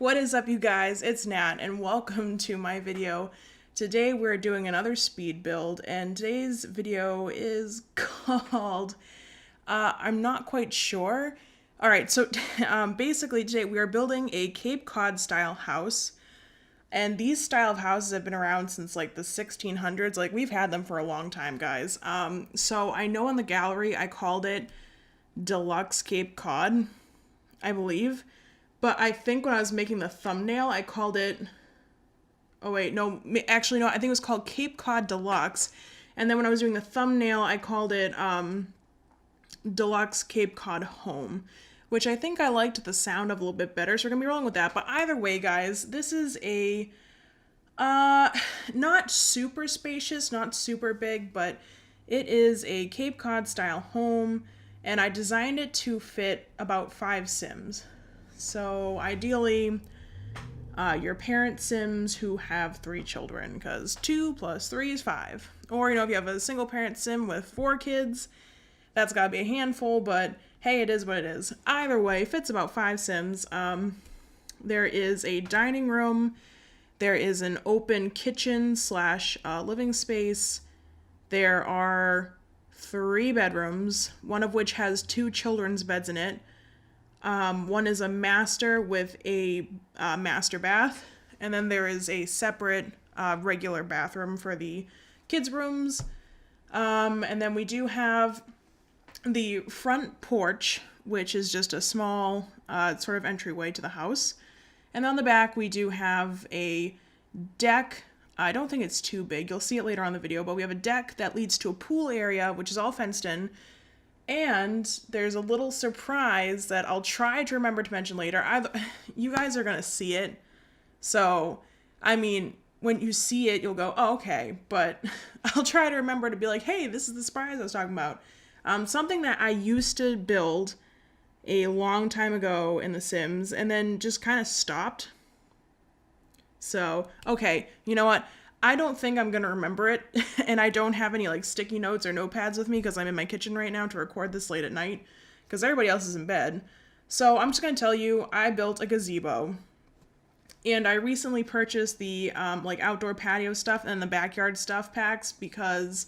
What is up, you guys? It's Nat, and welcome to my video. Today we're doing another speed build, and today's video is called, I'm not quite sure. Alright, so basically today we are building a Cape Cod style house, and these style of houses have been around since like the 1600s. Like, we've had them for a long time, guys. So I know in the gallery I called it Deluxe Cape Cod, I believe. But I think when I was making the thumbnail, I called it, oh wait, no, actually no, I think it was called Cape Cod Deluxe. And then when I was doing the thumbnail, I called it Deluxe Cape Cod Home, which I think I liked the sound of a little bit better, so we're gonna be rolling with that. But either way, guys, this is a, not super spacious, not super big, but it is a Cape Cod style home, and I designed it to fit about 5 Sims. So ideally, your parent Sims who have 3 children, because 2 plus 3 is 5. Or, you know, if you have a single parent Sim with 4 kids, that's gotta be a handful, but hey, it is what it is. Either way, fits about 5 Sims. There is a dining room, there is an open kitchen slash living space, there are 3 bedrooms, one of which has 2 children's beds in it. One is a master with a master bath, and then there is a separate regular bathroom for the kids' rooms. And then we do have the front porch, which is just a small sort of entryway to the house. And on the back we do have a deck. I don't think it's too big. You'll see it later on in the video, but we have a deck that leads to a pool area, which is all fenced in. And there's a little surprise that I'll try to remember to mention later. You guys are going to see it. So, I mean, when you see it, you'll go, oh, okay. But I'll try to remember to be like, hey, this is the surprise I was talking about. Something that I used to build a long time ago in The Sims and then just kind of stopped. So, okay, you know what? I don't think I'm going to remember it, and I don't have any like sticky notes or notepads with me because I'm in my kitchen right now to record this late at night because everybody else is in bed. So I'm just going to tell you, I built a gazebo, and I recently purchased the like outdoor patio stuff and the backyard stuff packs because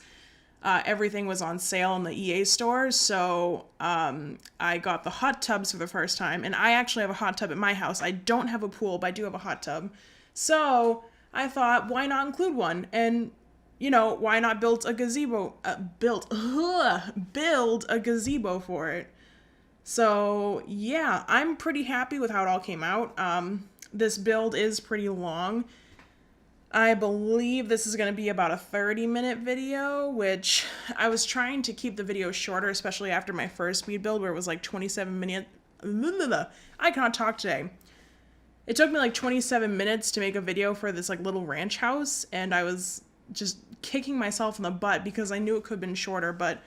everything was on sale in the EA store. So I got the hot tubs for the first time, and I actually have a hot tub at my house. I don't have a pool, but I do have a hot tub. So I thought, why not include one? And, you know, why not build a gazebo, build a gazebo for it? So, yeah, I'm pretty happy with how it all came out. This build is pretty long. I believe this is going to be about a 30-minute video, which I was trying to keep the video shorter, especially after my first speed build where it was like 27 minutes. I cannot talk today. It took me like 27 minutes to make a video for this like little ranch house, and I was just kicking myself in the butt because I knew it could have been shorter, but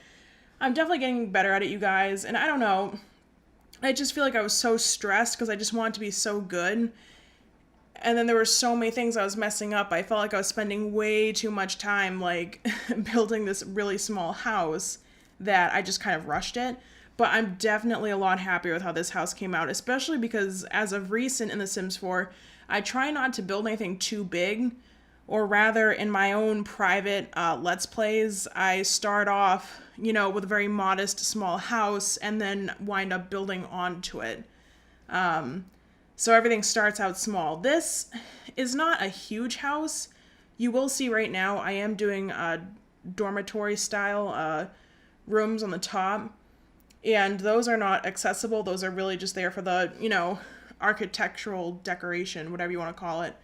I'm definitely getting better at it, you guys. And I don't know, I just feel like I was so stressed because I just wanted to be so good. And then there were so many things I was messing up. I felt like I was spending way too much time like building this really small house that I just kind of rushed it. But I'm definitely a lot happier with how this house came out, especially because as of recent in The Sims 4, I try not to build anything too big, or rather in my own private Let's Plays, I start off, you know, with a very modest small house and then wind up building onto it. So everything starts out small. This is not a huge house. You will see right now I am doing dormitory style rooms on the top. And those are not accessible. Those are really just there for the, you know, architectural decoration, whatever you want to call it.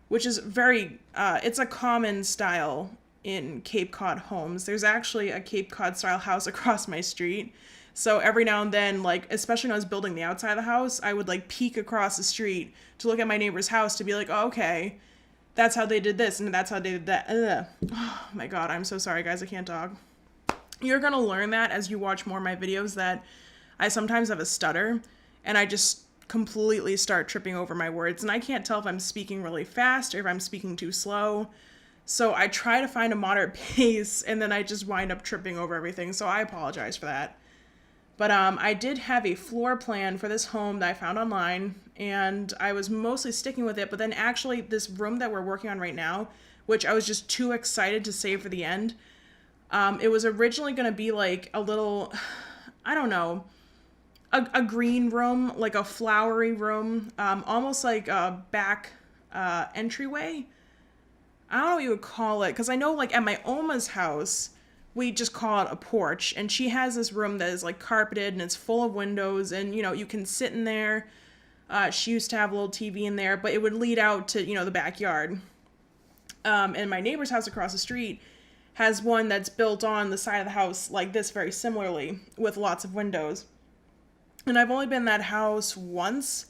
Which is very, it's a common style in Cape Cod homes. There's actually a Cape Cod style house across my street. So every now and then, like, especially when I was building the outside of the house, I would like peek across the street to look at my neighbor's house to be like, oh, okay, that's how they did this and that's how they did that. Ugh. Oh my God, I'm so sorry, guys. I can't talk. You're going to learn that as you watch more of my videos that I sometimes have a stutter and I just completely start tripping over my words, and I can't tell if I'm speaking really fast or if I'm speaking too slow. So I try to find a moderate pace and then I just wind up tripping over everything. So I apologize for that. But I did have a floor plan for this home that I found online, and I was mostly sticking with it. But then actually this room that we're working on right now, which I was just too excited to save for the end, it was originally going to be like a little, I don't know, a green room, like a flowery room, almost like a back entryway. I don't know what you would call it, because I know like at my Oma's house, we just call it a porch, and she has this room that is like carpeted and it's full of windows, and you know, you can sit in there. She used to have a little TV in there, but it would lead out to, you know, the backyard. And my neighbor's house across the street has one that's built on the side of the house like this, very similarly, with lots of windows. And I've only been in that house once.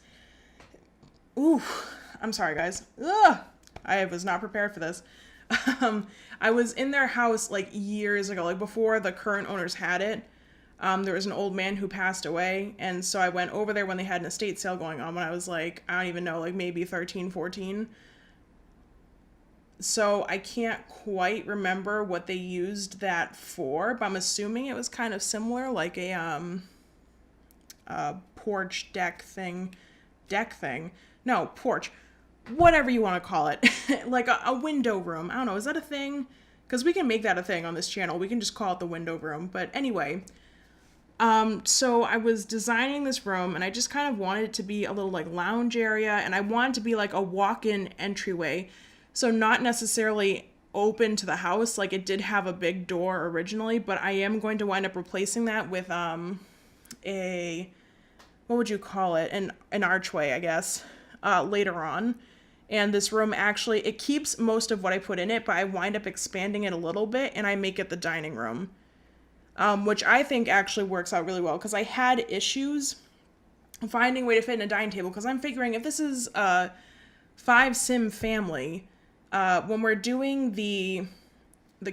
Ooh, I'm sorry, guys. Ugh, I was not prepared for this. I was in their house like years ago, like before the current owners had it. There was an old man who passed away, and so I went over there when they had an estate sale going on when I was like, I don't even know, like maybe 13, 14. So I can't quite remember what they used that for, but I'm assuming it was kind of similar, like a porch porch, whatever you want to call it, like a window room. I don't know, is that a thing? Because we can make that a thing on this channel. We can just call it the window room. But anyway, so I was designing this room, and I just kind of wanted it to be a little like lounge area, and I wanted to be like a walk-in entryway. So not necessarily open to the house, like it did have a big door originally, but I am going to wind up replacing that with what would you call it? An archway, I guess, later on. And this room actually, it keeps most of what I put in it, but I wind up expanding it a little bit, and I make it the dining room, which I think actually works out really well, because I had issues finding a way to fit in a dining table, because I'm figuring if this is a 5-sim family, when we're doing the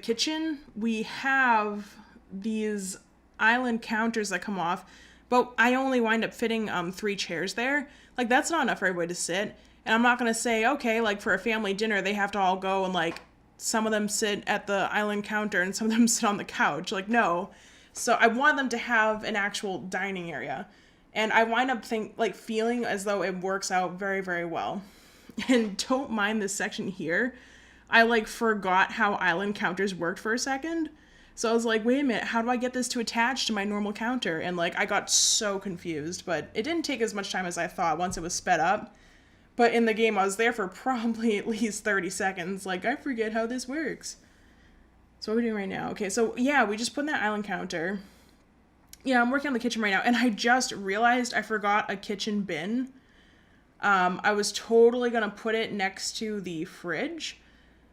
kitchen, we have these island counters that come off, but I only wind up fitting 3 chairs there. Like, that's not enough for everybody to sit. And I'm not going to say, okay, like for a family dinner, they have to all go and like some of them sit at the island counter and some of them sit on the couch. Like, no. So I want them to have an actual dining area. And I wind up feeling as though it works out very, very well. And don't mind this section here. I like forgot how island counters worked for a second. So I was like, wait a minute, how do I get this to attach to my normal counter? And like, I got so confused, but it didn't take as much time as I thought once it was sped up. But in the game, I was there for probably at least 30 seconds. Like, I forget how this works. So what are we doing right now? Okay, so yeah, we just put in that island counter. Yeah, I'm working on the kitchen right now, and I just realized I forgot a kitchen bin. I was totally gonna put it next to the fridge,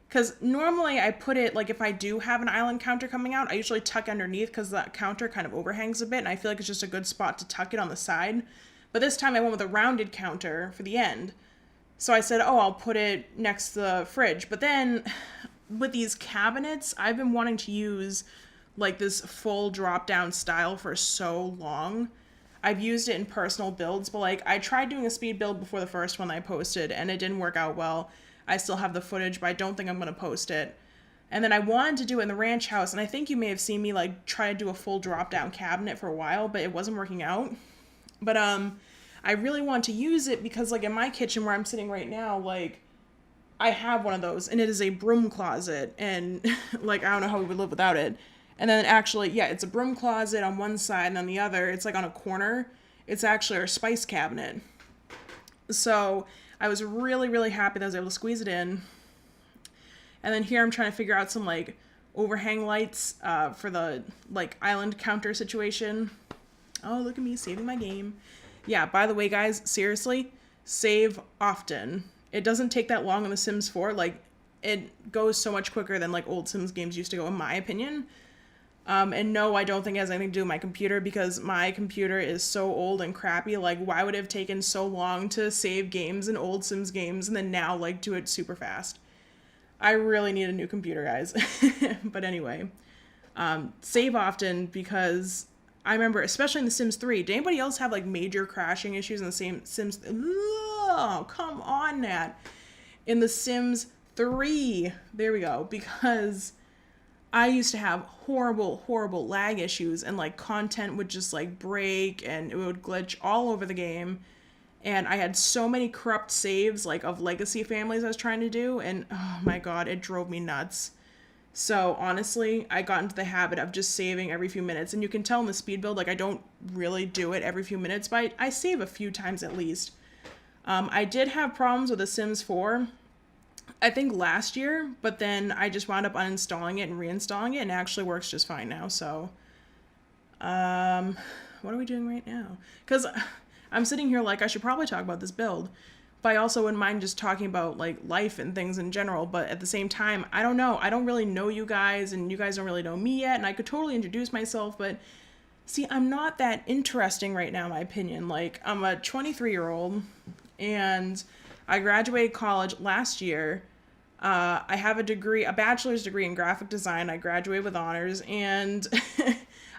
because normally I put it, like if I do have an island counter coming out, I usually tuck underneath because that counter kind of overhangs a bit, and I feel like it's just a good spot to tuck it on the side. But this time I went with a rounded counter for the end. So I said, oh, I'll put it next to the fridge. But then with these cabinets, I've been wanting to use like this full drop down style for so long. I've used it in personal builds, but like I tried doing a speed build before the first one I posted and it didn't work out well. I still have the footage, but I don't think I'm going to post it. And then I wanted to do it in the ranch house, and I think you may have seen me like try to do a full drop down cabinet for a while, but it wasn't working out. But I really want to use it because like in my kitchen where I'm sitting right now, like I have one of those, and it is a broom closet, and like I don't know how we would live without it. And then actually, yeah, it's a broom closet on one side, and on the other, it's like on a corner. It's actually our spice cabinet. So I was really, really happy that I was able to squeeze it in. And then here I'm trying to figure out some like overhang lights for the like island counter situation. Oh, look at me saving my game. Yeah, by the way, guys, seriously, save often. It doesn't take that long on The Sims 4. Like, it goes so much quicker than, like, old Sims games used to go, in my opinion. And no, I don't think it has anything to do with my computer, because my computer is so old and crappy. Like, why would it have taken so long to save games in old Sims games and then now, like, do it super fast? I really need a new computer, guys. But anyway, save often, because I remember, especially in The Sims 3, did anybody else have like major crashing issues in the same Sims? Oh, come on, Nat. In The Sims 3, there we go, because I used to have horrible lag issues, and like content would just like break and it would glitch all over the game. And I had so many corrupt saves like of legacy families I was trying to do, and oh my god, it drove me nuts. So honestly, I got into the habit of just saving every few minutes, and you can tell in the speed build, like I don't really do it every few minutes, but I save a few times at least. I did have problems with The Sims 4, I think last year, but then I just wound up uninstalling it and reinstalling it, and it actually works just fine now. So, what are we doing right now? Because I'm sitting here like I should probably talk about this build, but I also wouldn't mind just talking about like life and things in general. But at the same time, I don't know. I don't really know you guys, and you guys don't really know me yet, and I could totally introduce myself, but see, I'm not that interesting right now, in my opinion. Like, I'm a 23-year-old, and I graduated college last year. I have a bachelor's degree in graphic design. I graduated with honors, and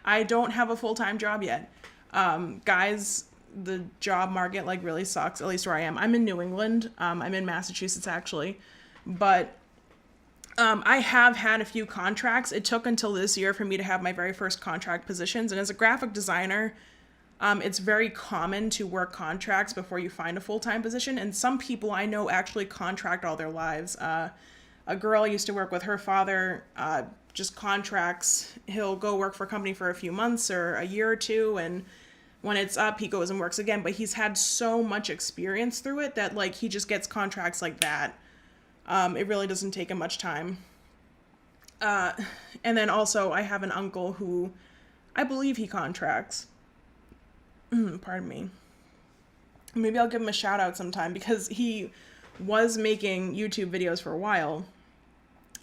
I don't have a full-time job yet. Guys, the job market like really sucks, at least where I am. I'm in New England. I'm in Massachusetts, actually. But I have had a few contracts. It took until this year for me to have my very first contract positions. And as a graphic designer, it's very common to work contracts before you find a full-time position. And some people I know actually contract all their lives. A girl I used to work with, her father just contracts. He'll go work for a company for a few months or a year or two, and when it's up, he goes and works again. But he's had so much experience through it that like he just gets contracts like that. It really doesn't take him much time. And then also I have an uncle who I believe he contracts. Pardon me. Maybe I'll give him a shout out sometime, because he was making YouTube videos for a while,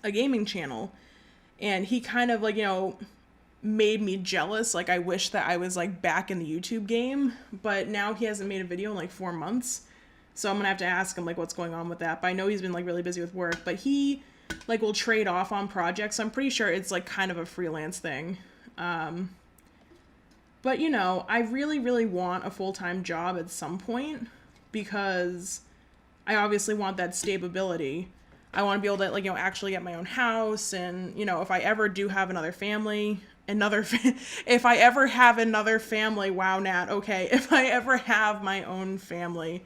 a gaming channel, and he kind of like, made me jealous. Like I wish that I was like back in the YouTube game, but now he hasn't made a video in like 4 months. So I'm gonna have to ask him like what's going on with that. But I know he's been like really busy with work, but he like will trade off on projects. So I'm pretty sure it's like kind of a freelance thing. But I really want a full-time job at some point, because I obviously want that stability. I want to be able to like, actually get my own house. And, if I ever do have another family, if I ever have another family, wow, Nat, okay. If I ever have my own family,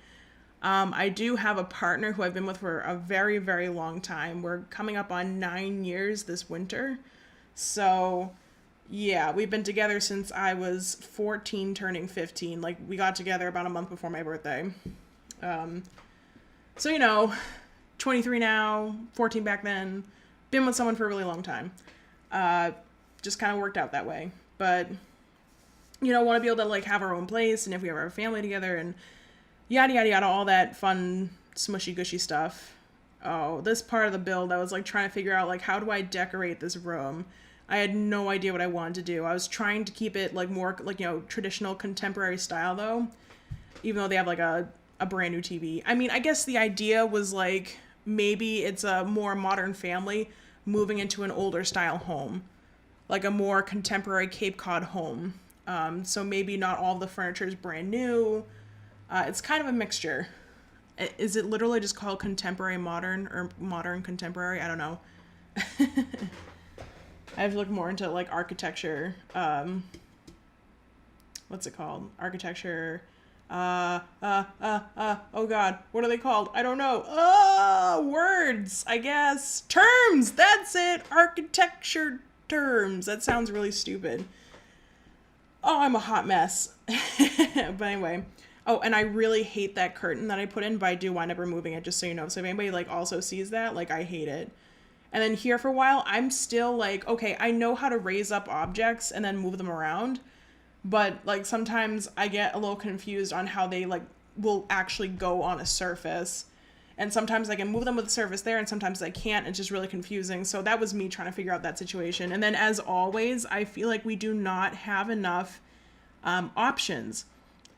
I do have a partner who I've been with for a very, very long time. We're coming up on 9 years this winter. So yeah, we've been together since I was 14 turning 15. Like we got together about a month before my birthday. So 23 now, 14 back then, been with someone for a really long time. Just kind of worked out that way. But, want to be able to like have our own place, and if we have our family together and yada, yada, yada, all that fun, smushy, gushy stuff. Oh, this part of the build, I was like trying to figure out like, how do I decorate this room? I had no idea what I wanted to do. I was trying to keep it like more like, traditional contemporary style though, even though they have like a brand new TV. I mean, I guess the idea was like, maybe it's a more modern family moving into an older style home, like a more contemporary Cape Cod home. So maybe not all the furniture is brand new. It's kind of a mixture. Is it literally just called contemporary modern or modern contemporary? I don't know. I have to look more into like architecture. What's it called? Architecture. Oh God, what are they called? I don't know. Words, I guess. Terms, that's it. Architecture terms. That sounds really stupid. Oh, I'm a hot mess. But anyway. Oh, and I really hate that curtain that I put in, but I do wind up removing it, just so you know. So if anybody like also sees that, like I hate it. And then here for a while, I'm still like, okay, I know how to raise up objects and then move them around. But like sometimes I get a little confused on how they like will actually go on a surface. And sometimes I can move them with the surface there, and sometimes I can't. It's just really confusing. So that was me trying to figure out that situation. And then as always, I feel like we do not have enough options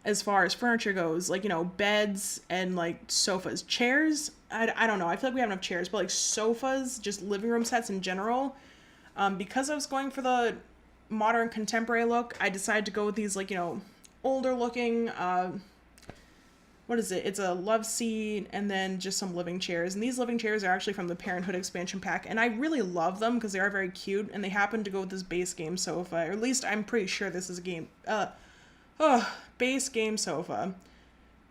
as far as furniture goes. Like, beds and like sofas. Chairs, I don't know. I feel like we have enough chairs, but like sofas, just living room sets in general. Because I was going for the modern contemporary look, I decided to go with these like, older looking what is it? It's a love seat and then just some living chairs. And these living chairs are actually from the Parenthood expansion pack. And I really love them because they are very cute. And they happen to go with this base game sofa. Or at least I'm pretty sure this is a base game sofa.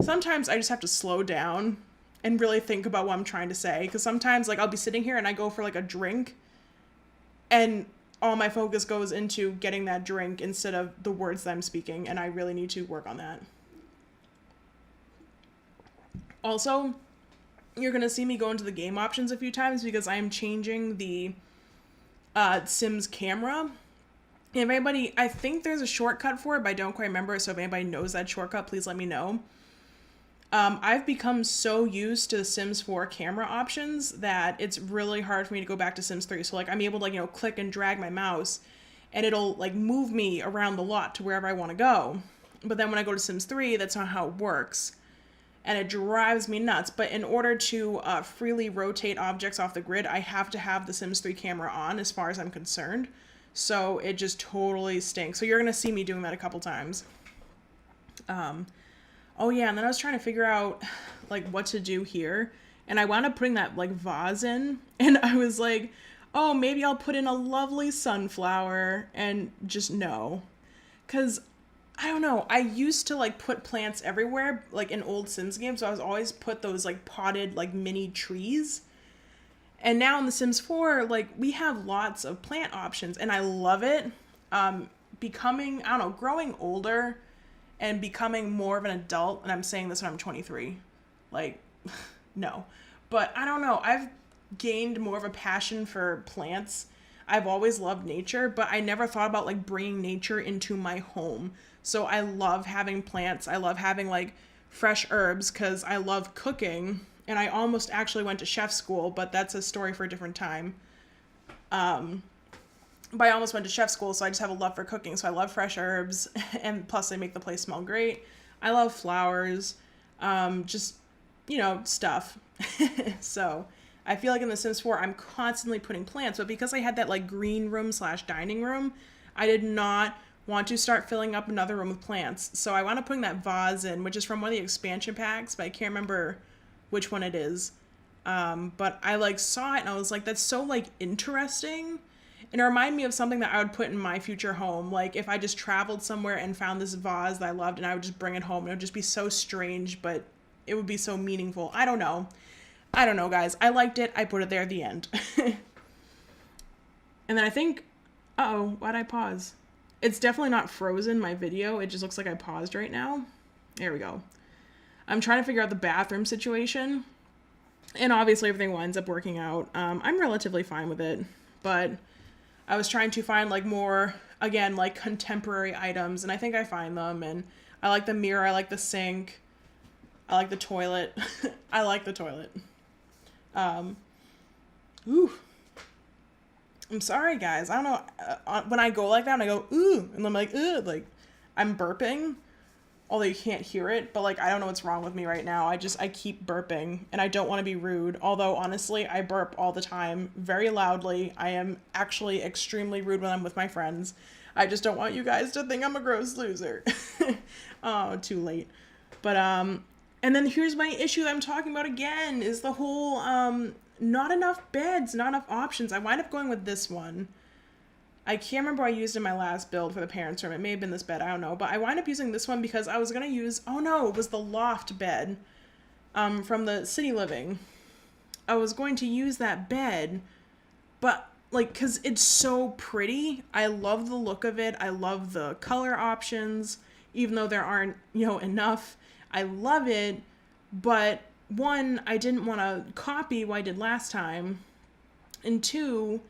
Sometimes I just have to slow down and really think about what I'm trying to say. Because sometimes like I'll be sitting here and I go for like a drink. And all my focus goes into getting that drink instead of the words that I'm speaking. And I really need to work on that. Also, you're going to see me go into the game options a few times because I am changing the Sims camera. If anybody, I think there's a shortcut for it, but I don't quite remember. So if anybody knows that shortcut, please let me know. I've become so used to the Sims 4 camera options that it's really hard for me to go back to Sims 3. So like I'm able to like, you know, click and drag my mouse and it'll like move me around the lot to wherever I want to go. But then when I go to Sims 3, that's not how it works. And it drives me nuts. But in order to freely rotate objects off the grid, I have to have the Sims 3 camera on as far as I'm concerned. So it just totally stinks. So you're going to see me doing that a couple times. Oh yeah, and then I was trying to figure out like what to do here. And I wound up putting that like vase in. And I was like, oh, maybe I'll put in a lovely sunflower. And just no. Because I don't know, I used to like put plants everywhere, like in old Sims games, so I was always put those like potted like mini trees. And now in The Sims 4, like we have lots of plant options and I love it. Becoming, I don't know, growing older and becoming more of an adult, and I'm saying this when I'm 23, like, no. But I don't know, I've gained more of a passion for plants. I've always loved nature, but I never thought about like bringing nature into my home. So I love having plants. I love having like fresh herbs because I love cooking. And I almost actually went to chef school, but that's a story for a different time. But I almost went to chef school, so I just have a love for cooking. So I love fresh herbs, and plus they make the place smell great. I love flowers, just, you know, stuff. So I feel like in The Sims 4, I'm constantly putting plants, but because I had that like green room / dining room, I did not want to start filling up another room with plants. So I wound up putting that vase in, which is from one of the expansion packs, but I can't remember which one it is. But I like saw it and I was like, that's so like interesting. And it reminded me of something that I would put in my future home. Like if I just traveled somewhere and found this vase that I loved and I would just bring it home, and it would just be so strange, but it would be so meaningful. I don't know, guys. I liked it. I put it there at the end. And then I think, uh-oh, why'd I pause? It's definitely not frozen, my video. It just looks like I paused right now. There we go. I'm trying to figure out the bathroom situation. And obviously everything winds up working out. I'm relatively fine with it. But I was trying to find like more, again, like contemporary items. And I think I find them. And I like the mirror. I like the sink. I like the toilet. I like the toilet. Ooh. I'm sorry, guys. I don't know. When I go like that, and I go, ooh, and I'm like, ooh, like, I'm burping. Although you can't hear it, but, like, I don't know what's wrong with me right now. I keep burping, and I don't want to be rude. Although, honestly, I burp all the time, very loudly. I am actually extremely rude when I'm with my friends. I just don't want you guys to think I'm a gross loser. Oh, too late. But, and then here's my issue that I'm talking about again, is the whole, not enough beds, not enough options. I wind up going with this one. I can't remember what I used in my last build for the parents' room. It may have been this bed, I don't know. But I wind up using this one because I was going to use, oh no, it was the loft bed from the City Living. I was going to use that bed, but like, because it's so pretty. I love the look of it. I love the color options, even though there aren't, you know, enough. I love it, but one, I didn't want to copy what I did last time, and two,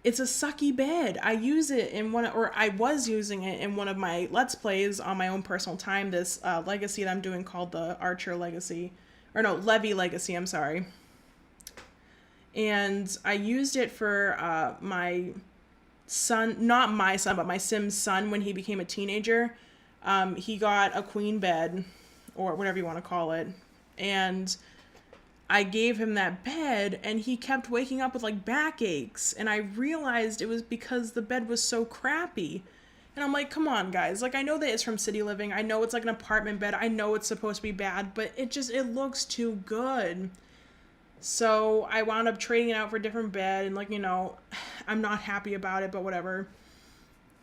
it's a sucky bed. I use it in I was using it in one of my Let's Plays on my own personal time, this legacy that I'm doing called the Archer Legacy, or no, Levy Legacy, I'm sorry. And I used it for my son, not my son, but my Sim's son when he became a teenager. He got a queen bed, or whatever you want to call it, and I gave him that bed, and he kept waking up with like backaches, and I realized it was because the bed was so crappy. And I'm like, come on, guys. Like, I know that it's from City Living. I know it's like an apartment bed. I know it's supposed to be bad, but it looks too good. So I wound up trading it out for a different bed, and like, I'm not happy about it, but whatever.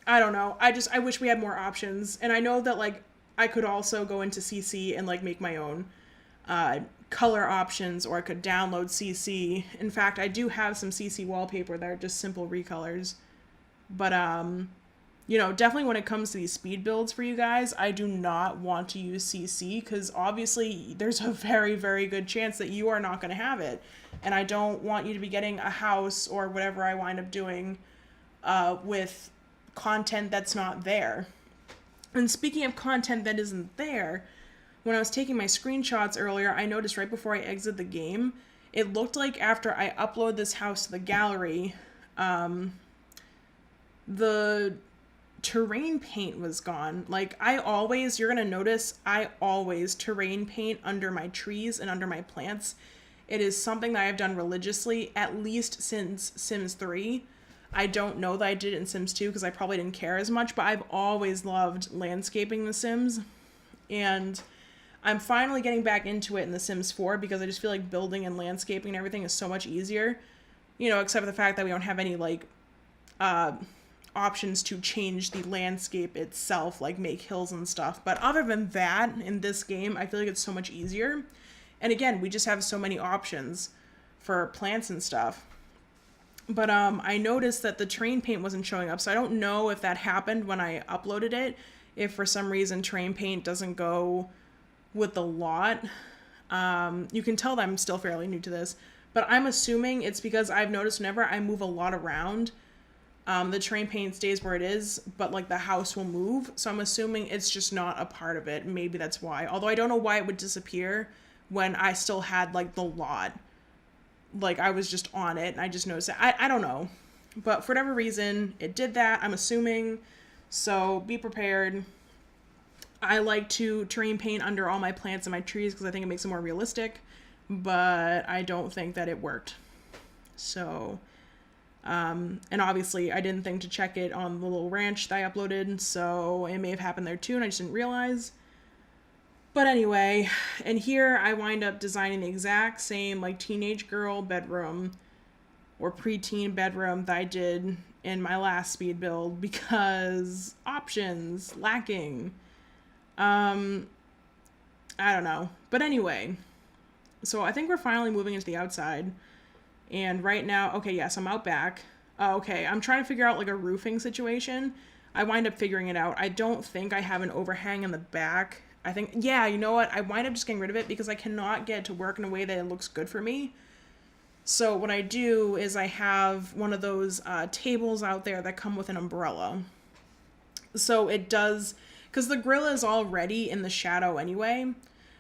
I don't know. I wish we had more options. And I know that like I could also go into CC and like make my own color options, or I could download CC. In fact, I do have some CC wallpaper that are just simple recolors. But definitely when it comes to these speed builds for you guys, I do not want to use CC because obviously there's a very, very good chance that you are not going to have it. And I don't want you to be getting a house or whatever I wind up doing with content that's not there. And speaking of content that isn't there, when I was taking my screenshots earlier, I noticed right before I exit the game, it looked like after I upload this house to the gallery, the terrain paint was gone. Like you're gonna notice I always terrain paint under my trees and under my plants. It is something that I've done religiously at least since Sims 3. I don't know that I did it in Sims 2 because I probably didn't care as much, but I've always loved landscaping The Sims. And I'm finally getting back into it in The Sims 4 because I just feel like building and landscaping and everything is so much easier. Except for the fact that we don't have any like options to change the landscape itself, like make hills and stuff. But other than that, in this game, I feel like it's so much easier. And again, we just have so many options for plants and stuff. But I noticed that the terrain paint wasn't showing up, so I don't know if that happened when I uploaded it. If for some reason terrain paint doesn't go with the lot. You can tell that I'm still fairly new to this, but I'm assuming it's because I've noticed whenever I move a lot around, the terrain paint stays where it is, but like the house will move. So I'm assuming it's just not a part of it. Maybe that's why. Although I don't know why it would disappear when I still had like the lot. Like I was just on it and I just noticed it. I don't know. But for whatever reason, it did that, I'm assuming. So be prepared. I like to terrain paint under all my plants and my trees because I think it makes it more realistic. But I don't think that it worked. So, and obviously I didn't think to check it on the little ranch that I uploaded. So it may have happened there too and I just didn't realize. But anyway, and here I wind up designing the exact same like teenage girl bedroom or preteen bedroom that I did in my last speed build because options lacking. I don't know. But anyway, so I think we're finally moving into the outside. And right now, okay, yes, I'm out back. Okay, I'm trying to figure out like a roofing situation. I wind up figuring it out. I don't think I have an overhang in the back. I think, yeah, you know what? I wind up just getting rid of it because I cannot get it to work in a way that it looks good for me. So what I do is I have one of those tables out there that come with an umbrella. So it does, because the grill is already in the shadow anyway.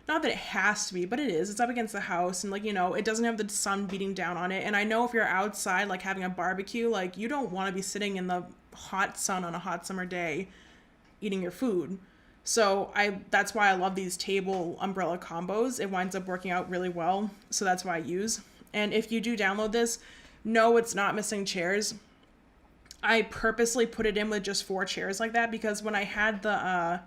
Not that it has to be, but it is. It's up against the house and like, it doesn't have the sun beating down on it. And I know if you're outside, like having a barbecue, like you don't want to be sitting in the hot sun on a hot summer day eating your food. So that's why I love these table umbrella combos. It winds up working out really well. So that's why I use. And if you do download this, no, it's not missing chairs. I purposely put it in with just 4 chairs like that because when I had the,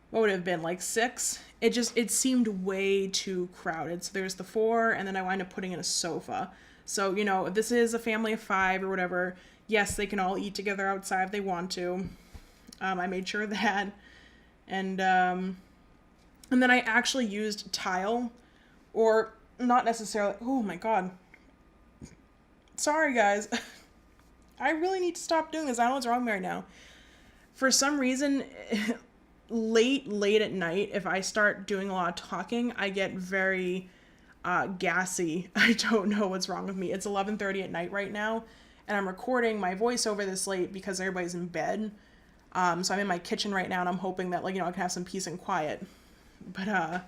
what would it have been, like 6? It seemed way too crowded. So there's the 4 and then I wind up putting in a sofa. So, if this is a family of 5 or whatever, yes, they can all eat together outside if they want to. I made sure of that. And then I actually used tile, or not necessarily, oh my god. Sorry guys. I really need to stop doing this. I don't know what's wrong with me right now. For some reason, late at night, if I start doing a lot of talking, I get very gassy. I don't know what's wrong with me. It's 11:30 at night right now, and I'm recording my voiceover this late because everybody's in bed. So I'm in my kitchen right now and I'm hoping that I can have some peace and quiet. But, I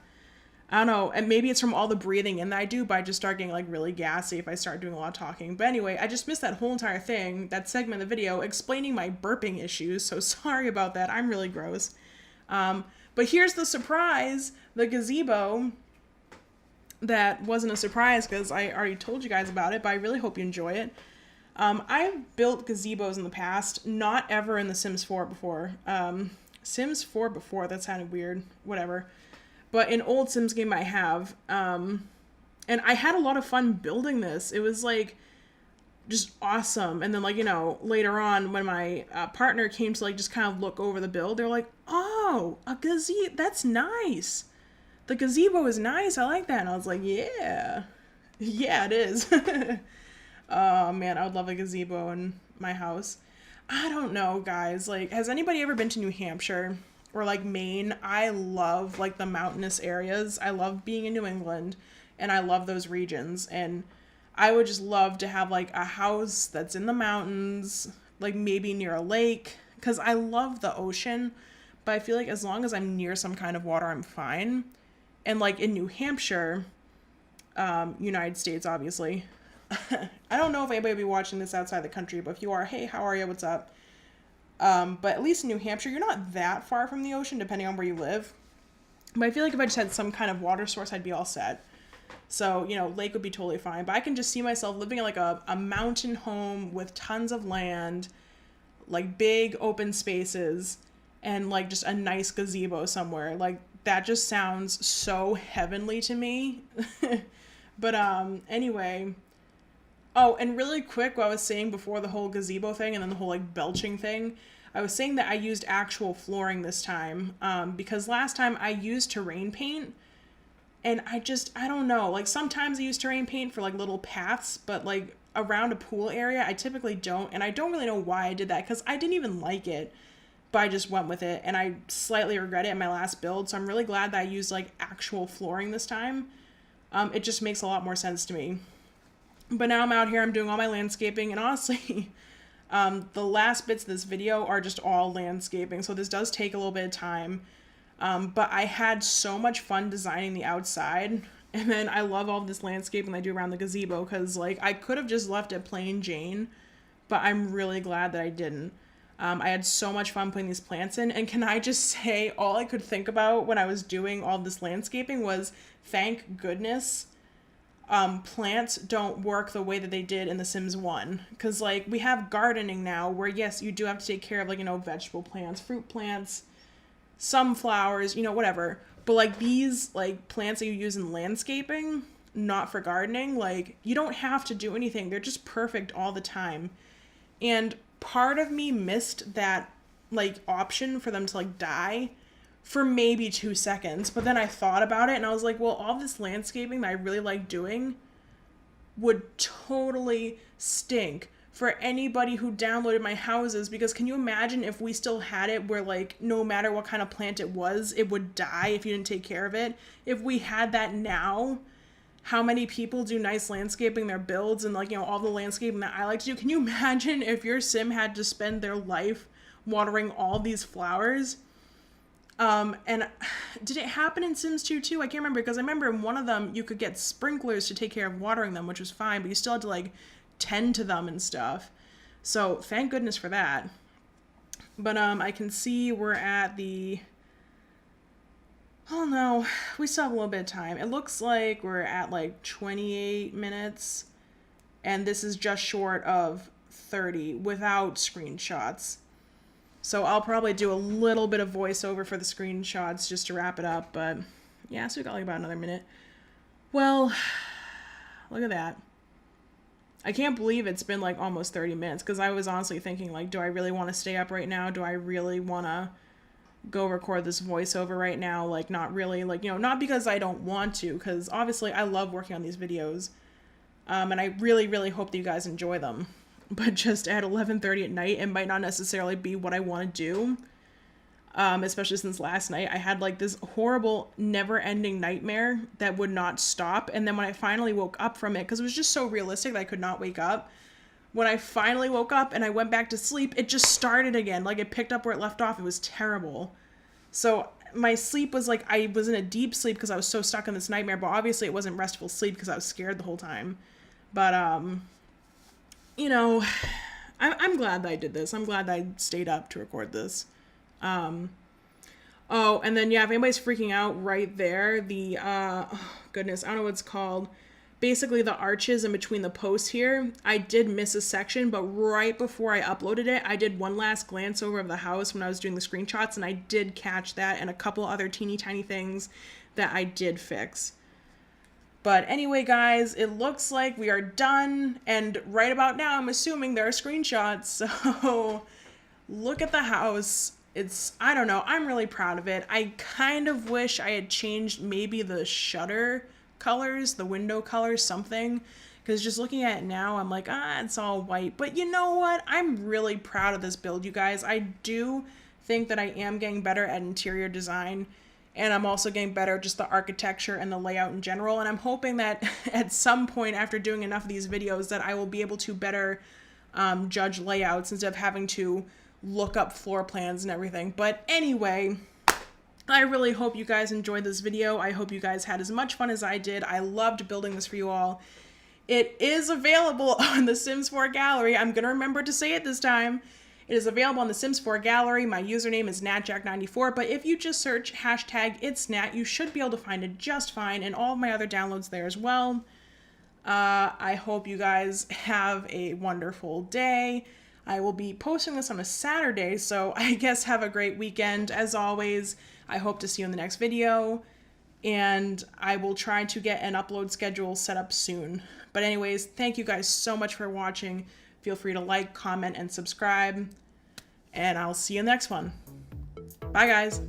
don't know. And maybe it's from all the breathing in that I do, but I just start getting really gassy if I start doing a lot of talking. But anyway, I just missed that whole entire thing, that segment of the video explaining my burping issues. So sorry about that. I'm really gross. But here's the surprise, the gazebo. That wasn't a surprise because I already told you guys about it, but I really hope you enjoy it. I've built gazebos in the past, not ever in The Sims 4 before. Sims 4 before, that sounded weird, whatever. But in old Sims game I have, and I had a lot of fun building this. It was like just awesome. And then like, later on when my partner came to like just kind of look over the build, they were like, oh, a gazebo, that's nice. The gazebo is nice. I like that. And I was like, yeah, it is. Oh man, I would love a gazebo in my house. I don't know, guys. Like, has anybody ever been to New Hampshire or like Maine? I love like the mountainous areas. I love being in New England and I love those regions. And I would just love to have like a house that's in the mountains, like maybe near a lake, because I love the ocean. But I feel like as long as I'm near some kind of water, I'm fine. And like in New Hampshire, United States, obviously. I don't know if anybody will be watching this outside the country, but if you are, hey, how are you? What's up? But at least in New Hampshire, you're not that far from the ocean, depending on where you live. But I feel like if I just had some kind of water source, I'd be all set. So, lake would be totally fine. But I can just see myself living in like a mountain home with tons of land, like big open spaces, and like just a nice gazebo somewhere. Like that just sounds so heavenly to me. But anyway. Oh, and really quick, what I was saying before the whole gazebo thing and then the whole like belching thing, I was saying that I used actual flooring this time, because last time I used terrain paint, and I don't know, like sometimes I use terrain paint for like little paths, but like around a pool area, I typically don't, and I don't really know why I did that, because I didn't even like it, but I just went with it, and I slightly regret it in my last build, so I'm really glad that I used like actual flooring this time. It just makes a lot more sense to me. But now I'm out here, I'm doing all my landscaping, and honestly, the last bits of this video are just all landscaping, so this does take a little bit of time. But I had so much fun designing the outside, and then I love all this landscaping I do around the gazebo, because like I could have just left it plain Jane, but I'm really glad that I didn't. I had so much fun putting these plants in, and can I just say, all I could think about when I was doing all this landscaping was, thank goodness plants don't work the way that they did in The Sims 1. Because, like, we have gardening now where, yes, you do have to take care of, like, vegetable plants, fruit plants, some flowers, whatever. But, like, these, like, plants that you use in landscaping, not for gardening, like, you don't have to do anything. They're just perfect all the time. And part of me missed that, like, option for them to, like, die for maybe 2 seconds, but then I thought about it and I was like, well, all this landscaping that I really like doing would totally stink for anybody who downloaded my houses, because can you imagine if we still had it where like no matter what kind of plant it was, it would die if you didn't take care of it? If we had that now, how many people do nice landscaping their builds and like, all the landscaping that I like to do? Can you imagine if your sim had to spend their life watering all these flowers? And did it happen in Sims 2 too? I can't remember, because I remember in one of them you could get sprinklers to take care of watering them, which was fine, but you still had to like tend to them and stuff. So thank goodness for that. But I can see we're at oh no, we still have a little bit of time. It looks like we're at like 28 minutes, and this is just short of 30 without screenshots. So I'll probably do a little bit of voiceover for the screenshots just to wrap it up, but yeah, so we got like about another minute. Well, look at that. I can't believe it's been like almost 30 minutes, because I was honestly thinking like, do I really want to stay up right now? Do I really want to go record this voiceover right now? Like, not really, like, not because I don't want to, because obviously I love working on these videos, and I really, really hope that you guys enjoy them. But just at 11:30 at night, it might not necessarily be what I want to do. Especially since last night I had like this horrible never-ending nightmare that would not stop. And then when I finally woke up from it, because it was just so realistic that I could not wake up, when I finally woke up and I went back to sleep, it just started again. Like it picked up where it left off. It was terrible. So my sleep was like, I was in a deep sleep because I was so stuck in this nightmare, but obviously it wasn't restful sleep because I was scared the whole time. But I'm glad that I did this. I'm glad that I stayed up to record this. Oh, and then, yeah, if anybody's freaking out right there, the, goodness, I don't know what it's called, basically the arches in between the posts here, I did miss a section, but right before I uploaded it, I did one last glance over of the house when I was doing the screenshots, and I did catch that and a couple other teeny tiny things that I did fix. But anyway, guys, it looks like we are done, and right about now, I'm assuming there are screenshots, so look at the house. I don't know, I'm really proud of it. I kind of wish I had changed maybe the shutter colors, the window colors, something, because just looking at it now, I'm like, it's all white. But you know what? I'm really proud of this build, you guys. I do think that I am getting better at interior design, and I'm also getting better at just the architecture and the layout in general, and I'm hoping that at some point after doing enough of these videos that I will be able to better judge layouts instead of having to look up floor plans and everything. But anyway, I really hope you guys enjoyed this video. I hope you guys had as much fun as I did. I loved building this for you all. It is available on the Sims 4 gallery. I'm going to remember to say it this time. It is available on the Sims 4 gallery. My username is natjack94, but if you just search hashtag ItsNat, you should be able to find it just fine, and all of my other downloads there as well. I hope you guys have a wonderful day. I will be posting this on a Saturday, so I guess have a great weekend. As always, I hope to see you in the next video, and I will try to get an upload schedule set up soon. But anyways, thank you guys so much for watching. Feel free to like, comment, and subscribe, and I'll see you in the next one. Bye, guys.